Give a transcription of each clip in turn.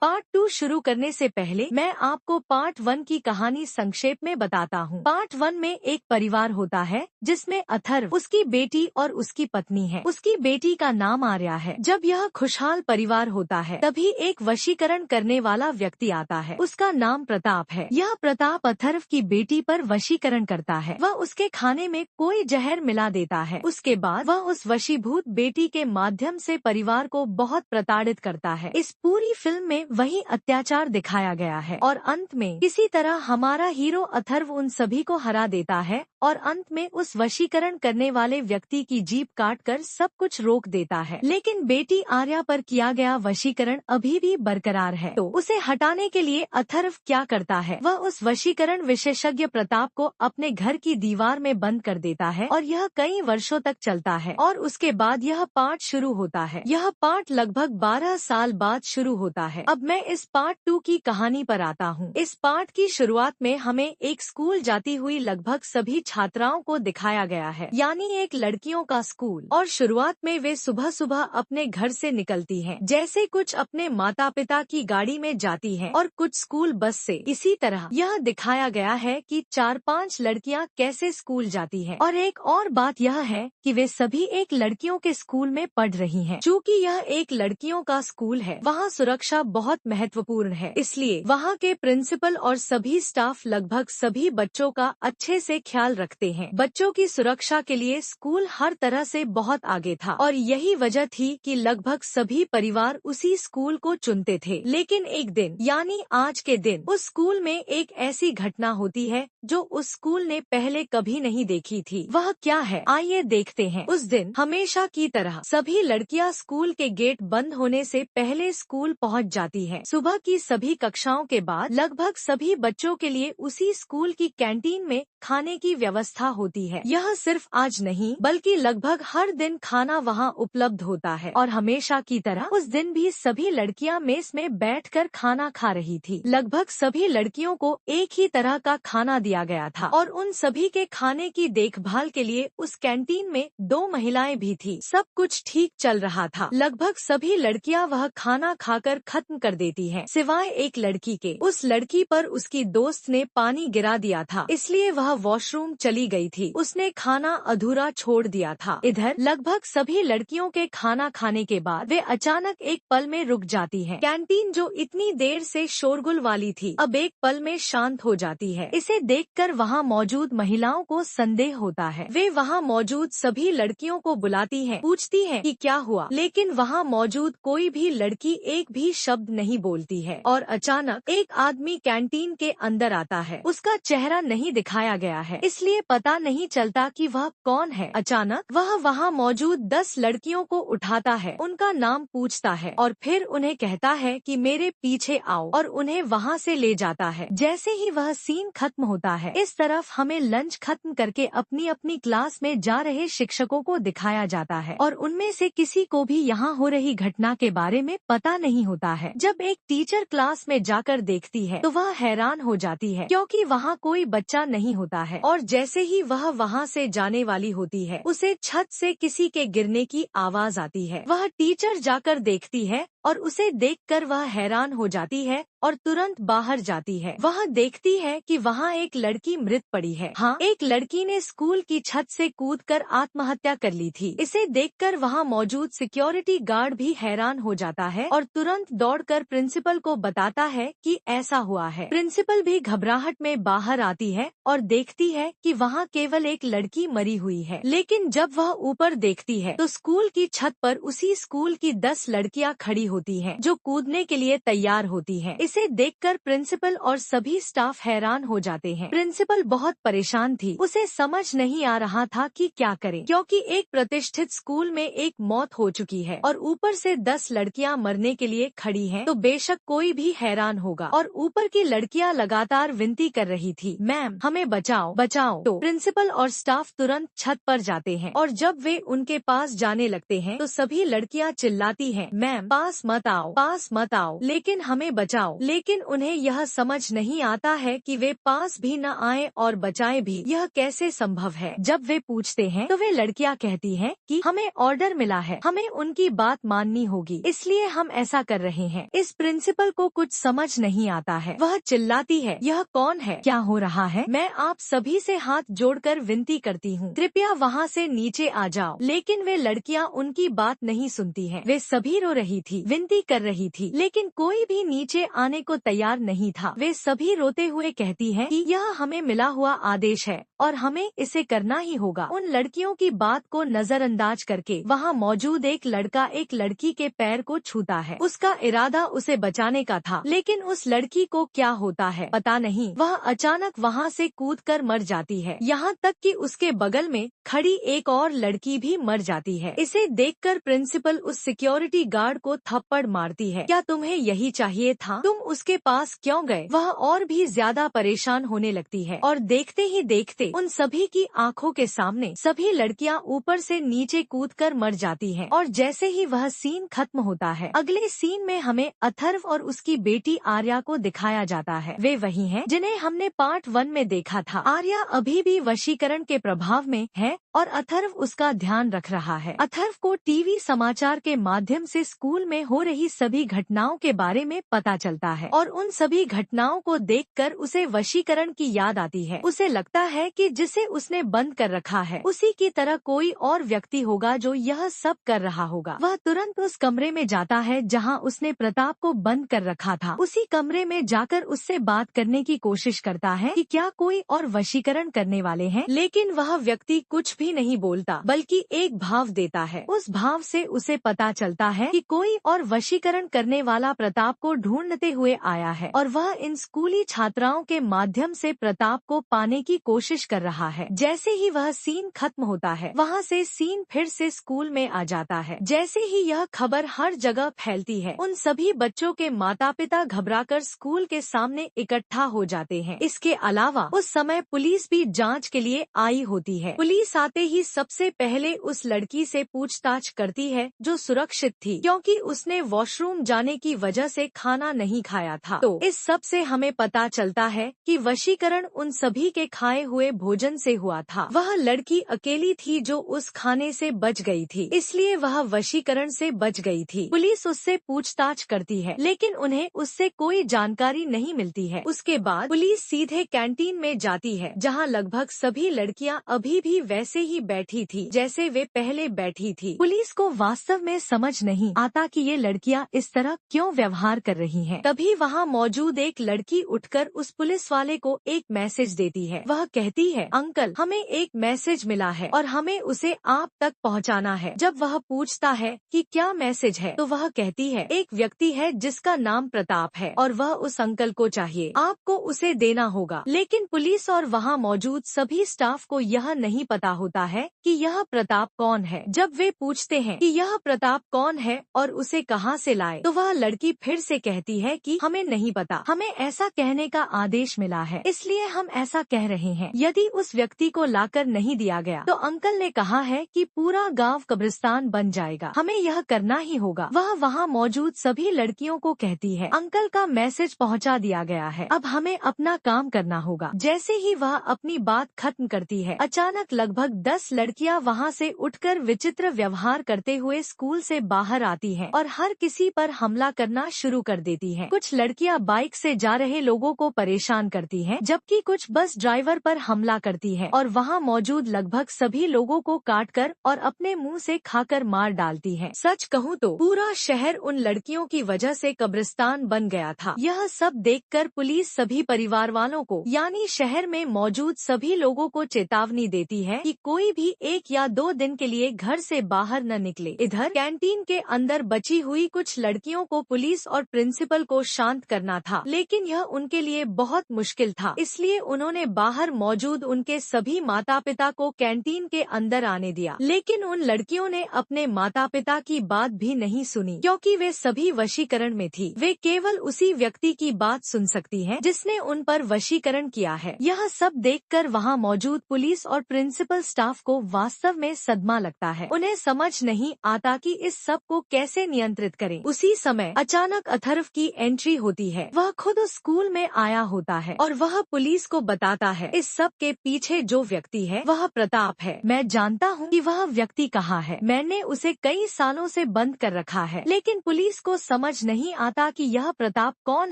Part 2 शुरू करने से पहले मैं आपको पार्ट 1 की कहानी संक्षेप में बताता हूँ। पार्ट 1 में एक परिवार होता है जिसमें अथर्व, उसकी बेटी और उसकी पत्नी है। उसकी बेटी का नाम आर्या है। जब यह खुशहाल परिवार होता है तभी एक वशीकरण करने वाला व्यक्ति आता है। उसका नाम प्रताप है। यह प्रताप अथर्व की बेटी पर वशीकरण करता है। वह उसके खाने में कोई जहर मिला देता है। उसके बाद वह उस वशीभूत बेटी के माध्यम से परिवार को बहुत प्रताड़ित करता है। इस पूरी फिल्म में वही अत्याचार दिखाया गया है और अंत में किसी तरह हमारा हीरो अथर्व उन सभी को हरा देता है और अंत में उस वशीकरण करने वाले व्यक्ति की जीभ काटकर सब कुछ रोक देता है। लेकिन बेटी आर्या पर किया गया वशीकरण अभी भी बरकरार है। तो उसे हटाने के लिए अथर्व क्या करता है? वह उस वशीकरण विशेषज्ञ प्रताप को अपने घर की दीवार में बंद कर देता है और यह कई वर्षों तक चलता है और उसके बाद यह पार्ट शुरू होता है। यह पार्ट लगभग 12 साल बाद शुरू होता है। अब मैं इस पार्ट 2 की कहानी पर आता हूँ। इस पार्ट की शुरुआत में हमें एक स्कूल जाती हुई लगभग सभी छात्राओं को दिखाया गया है, यानी एक लड़कियों का स्कूल। और शुरुआत में वे सुबह सुबह अपने घर से निकलती हैं, जैसे कुछ अपने माता पिता की गाड़ी में जाती हैं और कुछ स्कूल बस से। इसी तरह यह दिखाया गया है कि 4-5 लड़कियां कैसे स्कूल जाती हैं। और एक और बात यह है कि वे सभी एक लड़कियों के स्कूल में पढ़ रही हैं। चूँकि यह एक लड़कियों का स्कूल है, वहाँ सुरक्षा बहुत महत्वपूर्ण है, इसलिए वहाँ के प्रिंसिपल और सभी स्टाफ लगभग सभी बच्चों का अच्छे से ख्याल रखते हैं। बच्चों की सुरक्षा के लिए स्कूल हर तरह से बहुत आगे था और यही वजह थी कि लगभग सभी परिवार उसी स्कूल को चुनते थे। लेकिन एक दिन, यानी आज के दिन, उस स्कूल में एक ऐसी घटना होती है जो उस स्कूल ने पहले कभी नहीं देखी थी। वह क्या है, आइए देखते हैं। उस दिन हमेशा की तरह सभी लड़कियां स्कूल के गेट बंद होने से पहले स्कूल पहुंच जाती हैं। सुबह की सभी कक्षाओं के बाद लगभग सभी बच्चों के लिए उसी स्कूल की कैंटीन में खाने की व्यवस्था होती है। यह सिर्फ आज नहीं बल्कि लगभग हर दिन खाना वहां उपलब्ध होता है और हमेशा की तरह उस दिन भी सभी लड़कियां मेस में बैठकर खाना खा रही थी। लगभग सभी लड़कियों को एक ही तरह का खाना दिया गया था और उन सभी के खाने की देखभाल के लिए उस कैंटीन में 2 महिलाएं भी थी। सब कुछ ठीक चल रहा था। लगभग सभी लड़कियां वह खाना खाकर खत्म कर देती हैं, सिवाय एक लड़की के। उस लड़की पर उसकी दोस्त ने पानी गिरा दिया था, इसलिए वह वॉशरूम चली गई थी। उसने खाना अधूरा छोड़ दिया था। इधर लगभग सभी लड़कियों के खाना खाने के बाद वे अचानक एक पल में रुक जाती हैं। कैंटीन जो इतनी देर से शोरगुल वाली थी अब एक पल में शांत हो जाती है। इसे देखकर वहाँ मौजूद महिलाओं को संदेह होता है। वे वहाँ मौजूद सभी लड़कियों को बुलाती हैं, पूछती हैं कि क्या हुआ, लेकिन वहाँ मौजूद कोई भी लड़की एक भी शब्द नहीं बोलती है। और अचानक एक आदमी कैंटीन के अंदर आता है। उसका चेहरा नहीं दिखाया गया है, इसलिए पता नहीं चलता कि वह कौन है। अचानक वह वहाँ मौजूद 10 लड़कियों को उठाता है, उनका नाम पूछता है और फिर उन्हें कहता है कि मेरे पीछे आओ, और उन्हें वहाँ से ले जाता है। जैसे ही वह सीन खत्म होता है, इस तरफ हमें लंच खत्म करके अपनी अपनी क्लास में जा रहे शिक्षकों को दिखाया जाता है और उनमें से किसी को भी यहाँ हो रही घटना के बारे में पता नहीं होता है। जब एक टीचर क्लास में जाकर देखती है तो वह हैरान हो जाती है, क्योंकि वहाँ कोई बच्चा नहीं होता है। और जैसे ही वह वहाँ से जाने वाली होती है, उसे छत से किसी के गिरने की आवाज आती है। वह टीचर जाकर देखती है और उसे देखकर वह हैरान हो जाती है और तुरंत बाहर जाती है। वह देखती है कि वहाँ एक लड़की मृत पड़ी है। हाँ, एक लड़की ने स्कूल की छत से कूदकर आत्महत्या कर ली थी। इसे देखकर वहाँ मौजूद सिक्योरिटी गार्ड भी हैरान हो जाता है और तुरंत दौड़कर प्रिंसिपल को बताता है कि ऐसा हुआ है। प्रिंसिपल भी घबराहट में बाहर आती है और देखती है कि वहाँ केवल एक लड़की मरी हुई है। लेकिन जब वह ऊपर देखती है तो स्कूल की छत पर उसी स्कूल की 10 लड़कियाँ खड़ी होती हैं, जो कूदने के लिए तैयार होती हैं। इसे देखकर प्रिंसिपल और सभी स्टाफ हैरान हो जाते हैं। प्रिंसिपल बहुत परेशान थी, उसे समझ नहीं आ रहा था कि क्या करे, क्योंकि एक प्रतिष्ठित स्कूल में एक मौत हो चुकी है और ऊपर से 10 लड़कियां मरने के लिए खड़ी हैं, तो बेशक कोई भी हैरान होगा। और ऊपर की लड़कियां लगातार विनती कर रही थी, मैम हमें बचाओ बचाओ। तो प्रिंसिपल और स्टाफ तुरंत छत पर जाते हैं और जब वे उनके पास जाने लगते हैं तो सभी लड़कियां चिल्लाती हैं, मैम पास पास मत आओ, पास मत आओ, लेकिन हमें बचाओ। लेकिन उन्हें यह समझ नहीं आता है कि वे पास भी न आए और बचाए भी। यह कैसे संभव है? जब वे पूछते हैं तो वे लड़कियां कहती हैं कि हमें ऑर्डर मिला है, हमें उनकी बात माननी होगी, इसलिए हम ऐसा कर रहे हैं। इस प्रिंसिपल को कुछ समझ नहीं आता है। वह चिल्लाती है, यह कौन है? क्या हो रहा है? मैं आप सभी से हाथ जोड़कर विनती करती हूँ, कृपया वहाँ से नीचे आ जाओ। लेकिन वे लड़कियाँ उनकी बात नहीं सुनती हैं। वे सभी रो रही थी, विनती कर रही थी, लेकिन कोई भी नीचे आने को तैयार नहीं था। वे सभी रोते हुए कहती हैं कि यह हमें मिला हुआ आदेश है और हमें इसे करना ही होगा। उन लड़कियों की बात को नजरअंदाज करके वहाँ मौजूद एक लड़का एक लड़की के पैर को छूता है। उसका इरादा उसे बचाने का था, लेकिन उस लड़की को क्या होता है पता नहीं। वह अचानक वहाँ से कूदकर मर जाती है। यहाँ तक कि उसके बगल में खड़ी एक और लड़की भी मर जाती है। इसे देखकर प्रिंसिपल उस सिक्योरिटी गार्ड को थप्पड़ मारती है। क्या तुम्हें यही चाहिए था? तुम उसके पास क्यों गए? वह और भी ज्यादा परेशान होने लगती है और देखते ही देखते उन सभी की आंखों के सामने सभी लड़कियां ऊपर से नीचे कूदकर मर जाती हैं। और जैसे ही वह सीन खत्म होता है, अगले सीन में हमें अथर्व और उसकी बेटी आर्या को दिखाया जाता है। वे वही हैं जिन्हें हमने पार्ट 1 में देखा था। आर्या अभी भी वशीकरण के प्रभाव में है और अथर्व उसका ध्यान रख रहा है। अथर्व को टीवी समाचार के माध्यम से स्कूल में हो रही सभी घटनाओं के बारे में पता चलता है और उन सभी घटनाओं को देखकर उसे वशीकरण की याद आती है। उसे लगता है कि जिसे उसने बंद कर रखा है उसी की तरह कोई और व्यक्ति होगा जो यह सब कर रहा होगा। वह तुरंत उस कमरे में जाता है जहां उसने प्रताप को बंद कर रखा था। उसी कमरे में जाकर उससे बात करने की कोशिश करता है कि क्या कोई और वशीकरण करने वाले हैं, लेकिन वह व्यक्ति कुछ भी नहीं बोलता बल्कि एक भाव देता है। उस भाव से उसे पता चलता है कि कोई और वशीकरण करने वाला प्रताप को ढूंढते हुए आया है और वह इन स्कूली छात्राओं के माध्यम से प्रताप को पाने की कोशिश कर रहा है। जैसे ही वह सीन खत्म होता है, वहाँ से सीन फिर से स्कूल में आ जाता है। जैसे ही यह खबर हर जगह फैलती है, उन सभी बच्चों के माता पिता घबराकर स्कूल के सामने इकट्ठा हो जाते हैं। इसके अलावा उस समय पुलिस भी जांच के लिए आई होती है। पुलिस आते ही सबसे पहले उस लड़की से पूछताछ करती है जो सुरक्षित थी, क्योंकि उसने वॉशरूम जाने की वजह से खाना नहीं खाया था। तो इस सब से हमें पता चलता है कि वशीकरण उन सभी के खाए हुए भोजन से हुआ था। वह लड़की अकेली थी जो उस खाने से बच गई थी, इसलिए वह वशीकरण से बच गई थी। पुलिस उससे पूछताछ करती है, लेकिन उन्हें उससे कोई जानकारी नहीं मिलती है। उसके बाद पुलिस सीधे कैंटीन में जाती है, जहां लगभग सभी लड़कियां अभी भी वैसे ही बैठी थी जैसे वे पहले बैठी थी। पुलिस को वास्तव में समझ नहीं आता कि ये लड़कियां इस तरह क्यों व्यवहार कर रही हैं। तभी वहां मौजूद एक लड़की उठकर उस पुलिस वाले को एक मैसेज देती है। वह कहती है, अंकल हमें एक मैसेज मिला है और हमें उसे आप तक पहुंचाना है। जब वह पूछता है कि क्या मैसेज है, तो वह कहती है, एक व्यक्ति है जिसका नाम प्रताप है और वह उस अंकल को चाहिए, आपको उसे देना होगा। लेकिन पुलिस और वहाँ मौजूद सभी स्टाफ को यह नहीं पता होता है कि यह प्रताप कौन है। जब वे पूछते हैं कि यह प्रताप कौन है और उसे कहां से लाए, तो वह लड़की फिर से कहती है कि हमें नहीं पता, हमें ऐसा कहने का आदेश मिला है, इसलिए हम ऐसा कह रहे हैं। यदि उस व्यक्ति को लाकर नहीं दिया गया तो अंकल ने कहा है कि पूरा गांव कब्रिस्तान बन जाएगा, हमें यह करना ही होगा। वह वहाँ मौजूद सभी लड़कियों को कहती है, अंकल का मैसेज पहुँचा दिया गया है, अब हमें अपना काम करना होगा। जैसे ही वह अपनी बात खत्म करती है, अचानक लगभग 10 लड़कियां वहां से उठकर विचित्र व्यवहार करते हुए स्कूल से बाहर आती हैं और हर किसी पर हमला करना शुरू कर देती हैं। कुछ लड़कियां बाइक से जा रहे लोगों को परेशान करती हैं, जबकि कुछ बस ड्राइवर पर हमला करती हैं और वहां मौजूद लगभग सभी लोगों को काटकर और अपने मुंह से खाकर मार डालती हैं। सच कहूँ तो पूरा शहर उन लड़कियों की वजह से कब्रिस्तान बन गया था। यह सब देखकर पुलिस सभी परिवार वालों को यानी शहर में मौजूद सभी लोगों को चेतावनी देती है कि कोई भी 1 या 2 दिन के लिए घर से बाहर न निकले। इधर कैंटीन के अंदर बची हुई कुछ लड़कियों को पुलिस और प्रिंसिपल को शांत करना था, लेकिन यह उनके लिए बहुत मुश्किल था। इसलिए उन्होंने बाहर मौजूद उनके सभी माता पिता को कैंटीन के अंदर आने दिया। लेकिन उन लड़कियों ने अपने माता पिता की बात भी नहीं सुनी, क्योंकि वे सभी वशीकरण में थी। वे केवल उसी व्यक्ति की बात सुन सकती हैं जिसने उन पर वशीकरण किया है। यह सब देखकर वहां मौजूद पुलिस और प्रिंसिपल स्टाफ को वास्तव में सदमा लगता है। उन्हें समझ नहीं आता कि इस सब को कैसे नियंत्रित करें। उसी समय अचानक अथर्व की एंट्री होती है। वह खुद उस स्कूल में आया होता है और वह पुलिस को बताता है इस सब के पीछे जो व्यक्ति है वह प्रताप है। मैं जानता हूँ कि वह व्यक्ति कहाँ है। मैंने उसे कई सालों से बंद कर रखा है, लेकिन पुलिस को समझ नहीं आता कि यह प्रताप कौन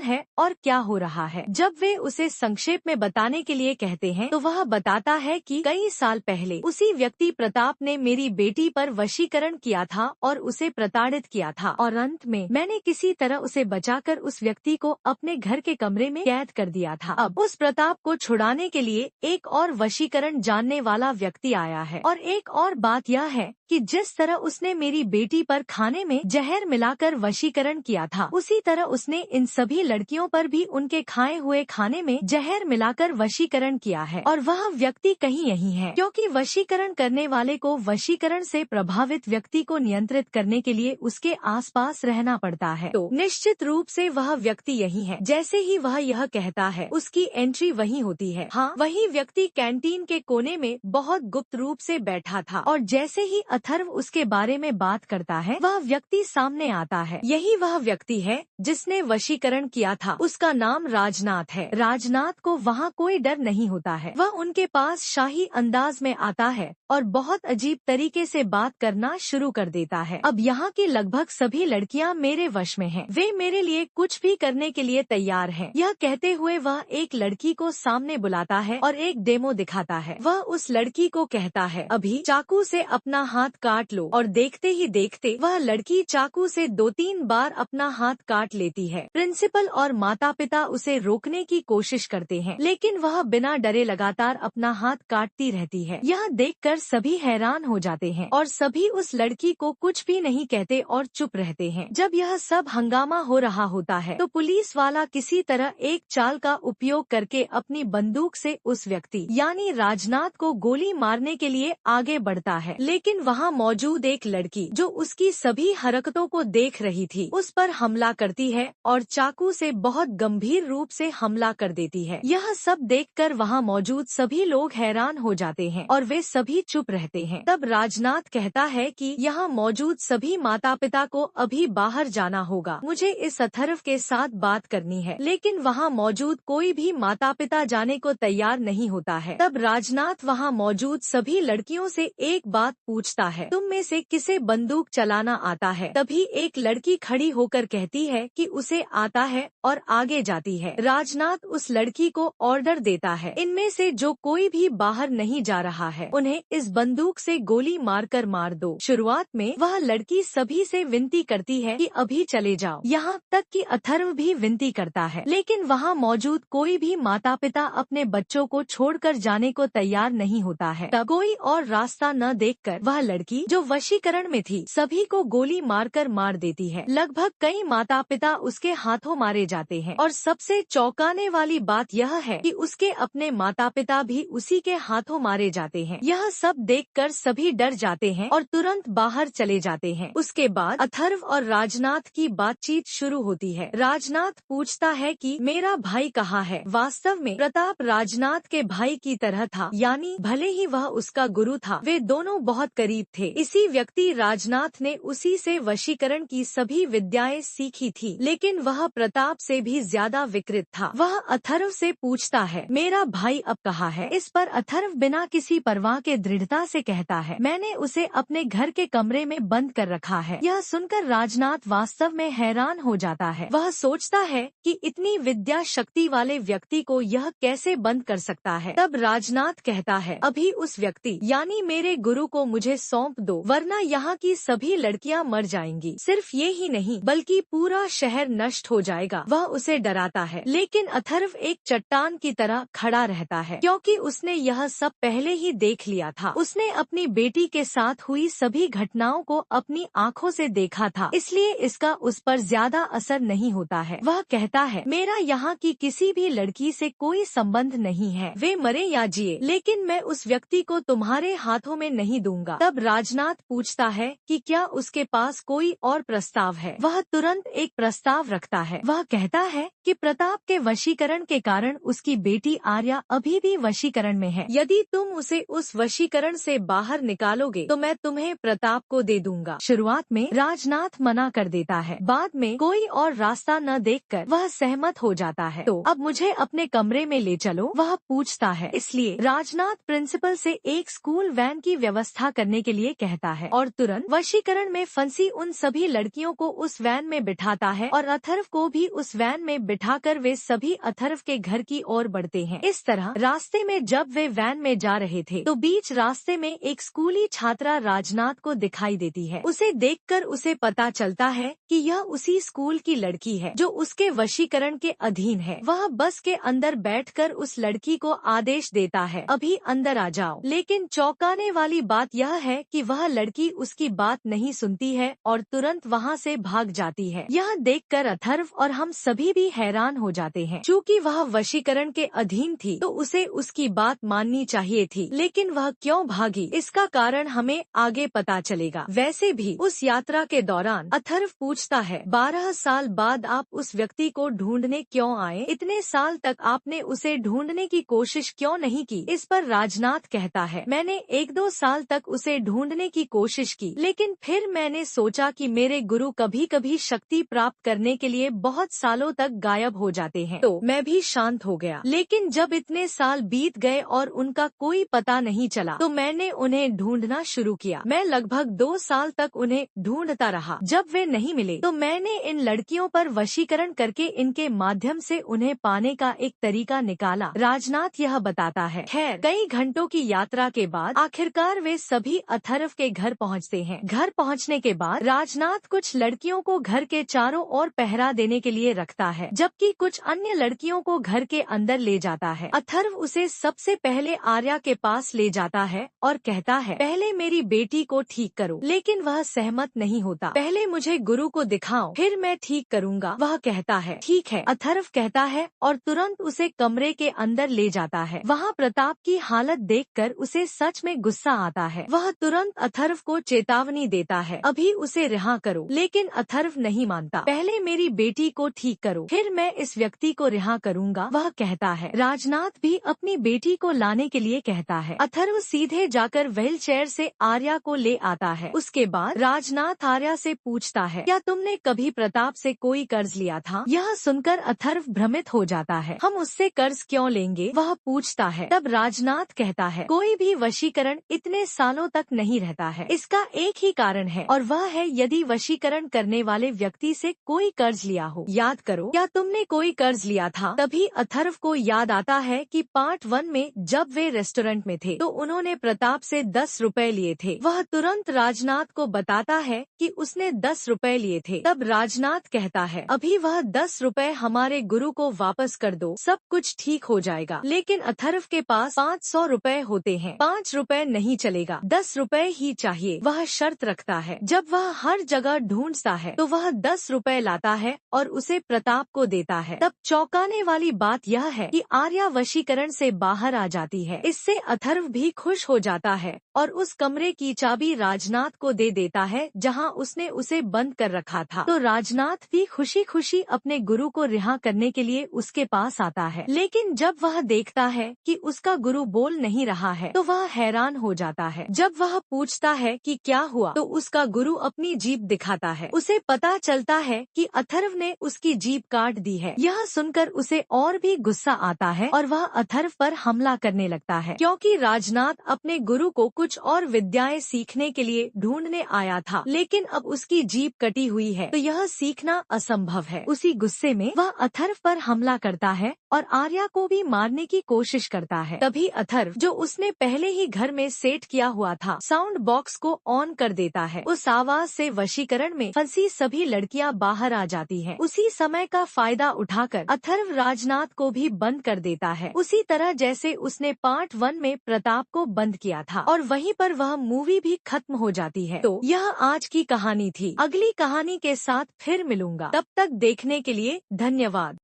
है और क्या हो रहा है। जब वे उसे संक्षेप में बताने के लिए कहते हैं तो वह बताता है कि कई साल पहले उसी व्यक्ति प्रताप ने मेरी बेटी पर वशीकरण किया था और उसे प्रताड़ित किया था, और अंत में मैंने किसी तरह उसे बचाकर उस व्यक्ति को अपने घर के कमरे में कैद कर दिया था। अब उस प्रताप को छुड़ाने के लिए एक और वशीकरण जानने वाला व्यक्ति आया है। और एक और बात यह है कि जिस तरह उसने मेरी बेटी पर खाने में जहर मिलाकर वशीकरण किया था, उसी तरह उसने इन सभी लड़कियों पर भी उनके खाए हुए खाने में जहर मिलाकर वशीकरण किया है। और वह व्यक्ति कहीं यही है, क्योंकि वशीकरण करने वाले को वशीकरण से प्रभावित व्यक्ति को नियंत्रित करने के लिए उसके आसपास रहना पड़ता है। तो निश्चित रूप से वह व्यक्ति यही है। जैसे ही वह यह कहता है उसकी एंट्री वही होती है। हाँ, वही व्यक्ति कैंटीन के कोने में बहुत गुप्त रूप से बैठा था, और जैसे ही अथर्व उसके बारे में बात करता है वह व्यक्ति सामने आता है। यही वह व्यक्ति है जिसने वशीकरण किया था। उसका नाम राजनाथ है। राजनाथ को वहाँ कोई डर नहीं होता है। वह उनके पास शाही अंदाज में आता है और बहुत अजीब तरीके से बात करना शुरू कर देता है। अब यहाँ की लगभग सभी लड़कियाँ मेरे वश में हैं। वे मेरे लिए कुछ भी करने के लिए तैयार हैं। यह कहते हुए वह एक लड़की को सामने बुलाता है और एक डेमो दिखाता है। वह उस लड़की को कहता है अभी चाकू से अपना हाथ काट लो, और देखते ही देखते वह लड़की चाकू से 2-3 बार अपना हाथ काट लेती है। प्रिंसिपल और माता पिता उसे रोकने की कोशिश करते हैं, लेकिन वह बिना डरे लगातार अपना हाथ काटती रहती है। यह देखकर सभी हैरान हो जाते हैं और सभी उस लड़की को कुछ भी नहीं कहते और चुप रहते हैं। जब यह सब हंगामा हो रहा होता है तो पुलिस वाला किसी तरह एक चाल का उपयोग करके अपनी बंदूक से उस व्यक्ति यानी राजनाथ को गोली मारने के लिए आगे बढ़ता है। लेकिन वहाँ मौजूद एक लड़की जो उसकी सभी हरकतों को देख रही थी उस पर हमला करती है और चाकू से बहुत गंभीर रूप से हमला कर देती है। यह सब देखकर वहाँ मौजूद सभी लोग हैरान हो जाते हैं और वे सभी चुप रहते हैं। तब राजनाथ कहता है कि यहाँ मौजूद सभी माता पिता को अभी बाहर जाना होगा, मुझे इस अथर्व के साथ बात करनी है। लेकिन वहाँ मौजूद कोई भी माता पिता जाने को तैयार नहीं होता है। तब राजनाथ वहाँ मौजूद सभी लड़कियों से एक बात पूछता है, तुम में से किसे बंदूक चलाना आता है? तभी एक लड़की खड़ी होकर कहती है कि उसे आता है और आगे जाती है। राजनाथ उस लड़की को ऑर्डर देता है, इनमें से जो कोई भी बाहर नहीं जा रहा है उन्हें इस बंदूक से गोली मारकर मार दो। शुरुआत में वह लड़की सभी से विनती करती है कि अभी चले जाओ, यहाँ तक कि अथर्व भी विनती करता है, लेकिन वहाँ मौजूद कोई भी माता पिता अपने बच्चों को छोड़कर जाने को तैयार नहीं होता है। तब कोई और रास्ता न देखकर वह लड़की जो वशीकरण में थी सभी को गोली मारकर मार देती है। लगभग कई माता पिता उसके हाथों मारे जाते हैं और सबसे चौंकाने वाली बात यह है कि उसके अपने माता पिता भी उसी के हाथों मारे जाते हैं। यह सब देखकर सभी डर जाते हैं और तुरंत बाहर चले जाते हैं। उसके बाद अथर्व और राजनाथ की बातचीत शुरू होती है। राजनाथ पूछता है कि मेरा भाई कहाँ है? वास्तव में प्रताप राजनाथ के भाई की तरह था, यानी भले ही वह उसका गुरु था, वे दोनों बहुत करीब थे। इसी व्यक्ति राजनाथ ने उसी से वशीकरण की सभी विद्याएं सीखी थी, लेकिन वह प्रताप से भी ज्यादा विकृत था। वह अथर्व से पूछता है, मेरा भाई अब कहाँ है? इस पर अथर्व बिना किसी परवाह के दृढ़ता से कहता है, मैंने उसे अपने घर के कमरे में बंद कर रखा है। यह सुनकर राजनाथ वास्तव में हैरान हो जाता है। वह सोचता है कि इतनी विद्या शक्ति वाले व्यक्ति को यह कैसे बंद कर सकता है। तब राजनाथ कहता है, अभी उस व्यक्ति यानी मेरे गुरु को मुझे सौंप दो, वरना यहाँ की सभी लड़कियाँ मर जाएंगी। सिर्फ ये ही नहीं बल्कि पूरा शहर नष्ट हो जाएगा। वह उसे डराता है, लेकिन अथर्व एक चट्टान की तरह खड़ा रहता है, क्योंकि उसने यह सब पहले ही देख लिया था। उसने अपनी बेटी के साथ हुई सभी घटनाओं को अपनी आँखों से देखा था, इसलिए इसका उस पर ज्यादा असर नहीं नहीं होता है। वह कहता है, मेरा यहाँ की किसी भी लड़की से कोई संबंध नहीं है, वे मरे या जिए, लेकिन मैं उस व्यक्ति को तुम्हारे हाथों में नहीं दूंगा। तब राजनाथ पूछता है कि क्या उसके पास कोई और प्रस्ताव है। वह तुरंत एक प्रस्ताव रखता है। वह कहता है कि प्रताप के वशीकरण के कारण उसकी बेटी आर्या अभी भी वशीकरण में है। यदि तुम उसे उस वशीकरण से बाहर निकालोगे तो मैं तुम्हें प्रताप को दे दूंगा। शुरुआत में राजनाथ मना कर देता है, बाद में कोई और रास्ता न देखकर वह सहमत हो जाता है। तो अब मुझे अपने कमरे में ले चलो, वह पूछता है। इसलिए राजनाथ प्रिंसिपल से एक स्कूल वैन की व्यवस्था करने के लिए कहता है और तुरंत वशीकरण में फंसी उन सभी लड़कियों को उस वैन में बिठाता है और अथर्व को भी उस वैन में बिठाकर वे सभी अथर्व के घर की ओर बढ़ते हैं। इस तरह रास्ते में जब वे वैन में जा रहे थे तो बीच रास्ते में एक स्कूली छात्रा राजनाथ को दिखाई देती है। उसे देखकर उसे पता चलता है कि यह उसी स्कूल की लड़की है जो उसके वशीकरण के अधीन है। वह बस के अंदर बैठकर उस लड़की को आदेश देता है, अभी अंदर आ जाओ। लेकिन चौंकाने वाली बात यह है कि वह लड़की उसकी बात नहीं सुनती है और तुरंत वहाँ से भाग जाती है। यह देखकर अथर्व और हम सभी भी हैरान हो जाते हैं। चूँकि वह वशीकरण के अधीन थी तो उसे उसकी बात माननी चाहिए थी, लेकिन वह क्यों भागी इसका कारण हमें आगे पता चलेगा। वैसे भी उस यात्रा के दौरान अथर्व पूछता है, 12 साल बाद आप उस व्यक्ति को ढूंढने क्यों आए? इतने साल तक आपने उसे ढूंढने की कोशिश क्यों नहीं की? इस पर राजनाथ कहता है, मैंने 1-2 साल तक उसे ढूंढने की कोशिश की, लेकिन फिर मैंने सोचा कि मेरे गुरु कभी कभी शक्ति प्राप्त करने के लिए बहुत सालों तक गायब हो जाते हैं, तो मैं भी शांत हो गया। लेकिन जब इतने साल बीत गए और उनका कोई पता नहीं चला तो मैंने उन्हें ढूंढना शुरू किया। मैं लगभग 2 साल तक उन्हें ढूंढता रहा। जब वे नहीं मिले तो मैंने इन लड़कियों पर वशीकरण करके इनके माध्यम से उन्हें पाने का एक तरीका निकाला। राजनाथ यह बताता है। खैर, कई घंटों की यात्रा के बाद आखिरकार वे सभी अथर्व के घर पहुंचते हैं। घर पहुंचने के बाद राजनाथ कुछ लड़कियों को घर के चारों ओर पहरा देने के लिए रखता है, जबकि कुछ अन्य लड़कियों को घर के अंदर ले जाता है। अथर्व उसे सबसे पहले आर्या के पास ले जाता है और कहता है, पहले मेरी बेटी को ठीक करो। लेकिन वह सहमत नहीं होता। पहले मुझे गुरु को दिखाओ, फिर मैं ठीक करूँगा, वह कहता है। ठीक है, अथर्व कहता है और तुरंत उसे कमरे के अंदर ले जाता है। वहाँ प्रताप की हालत देखकर उसे सच में गुस्सा आता है। वह तुरंत अथर्व को चेतावनी देता है, अभी उसे रिहा करो। लेकिन अथर्व नहीं मानता। पहले मेरी बेटी को ठीक करो, फिर मैं इस व्यक्ति को रिहा करूँगा, वह कहता है। राजनाथ भी अपनी बेटी को लाने के लिए कहता है। अथर्व सीधे जाकर व्हील चेयर से आर्या को ले आता है। उसके बाद राजनाथ आर्या से पूछता है, क्या तुमने कभी प्रताप से कोई कर्ज लिया था? यह सुनकर अथर्व भ्रमित हो जाता है। हम उससे कर्ज क्यों लेंगे? वह पूछता है। तब राजनाथ कहता है, कोई भी वशीकरण इतने सालों तक नहीं रहता है। इसका एक ही कारण है और वह है यदि वशीकरण करने वाले व्यक्ति से कोई कर्ज लिया हो। याद करो, क्या तुमने कोई कर्ज लिया था? तभी अथर्व को याद आता है कि पार्ट 1 में जब वे रेस्टोरेंट में थे तो उन्होंने प्रताप से 10 रुपए लिए थे। वह तुरंत राजनाथ को बताता है कि उसने 10 रुपए लिए थे। तब राजनाथ कहता है, अभी वह 10 रुपए हमारे गुरु को वापस कर दो, सब कुछ ठीक हो जाएगा। लेकिन अथर्व के पास 500 रुपए होते हैं, 5 रुपए नहीं चलेगा, 10 रुपए ही चाहिए। वह शर्त रखता है। जब वह हर जगह ढूंढता है तो वह 10 रुपए लाता है और उसे प्रताप को देता है। तब चौंकाने वाली बात यह है कि आर्या वशीकरण से बाहर आ जाती है। इससे अथर्व भी खुश हो जाता है और उस कमरे की चाबी राजनाथ को दे देता है जहां उसने उसे बंद कर रखा था। तो राजनाथ भी खुशी खुशी अपने गुरु को रिहा करने के लिए उसके पास आता है। लेकिन जब वह देखता है कि उसका गुरु बोल नहीं रहा है तो वह हैरान हो जाता है। जब वह पूछता है कि क्या हुआ तो उसका गुरु अपनी जीभ दिखाता है। उसे पता चलता है कि अथर्व ने उसकी जीभ काट दी है। यह सुनकर उसे और भी गुस्सा आता है और वह अथर्व पर हमला करने लगता है, क्योंकि राजनाथ अपने गुरु को कुछ और विद्याएं सीखने के लिए ढूंढने आया था, लेकिन अब उसकी जीभ कटी हुई है तो यह सीखना असंभव है। उसी गुस्से में वह अथर्व पर हमला करता है और आर्या को भी मारने की कोशिश करता है। तभी अथर्व, जो उसने पहले ही घर में सेट किया हुआ था, साउंड बॉक्स को ऑन कर देता है। उस आवाज से वशीकरण में फंसी सभी लड़कियां बाहर आ जाती हैं। उसी समय का फायदा उठाकर अथर्व राजनाथ को भी बंद कर देता है, उसी तरह जैसे उसने पार्ट 1 में प्रताप को बंद किया था, और वहीं पर वह मूवी भी खत्म हो जाती है। तो यह आज की कहानी थी। अगली कहानी के साथ फिर मिलूंगा, तब तक देखने के लिए धन्यवाद।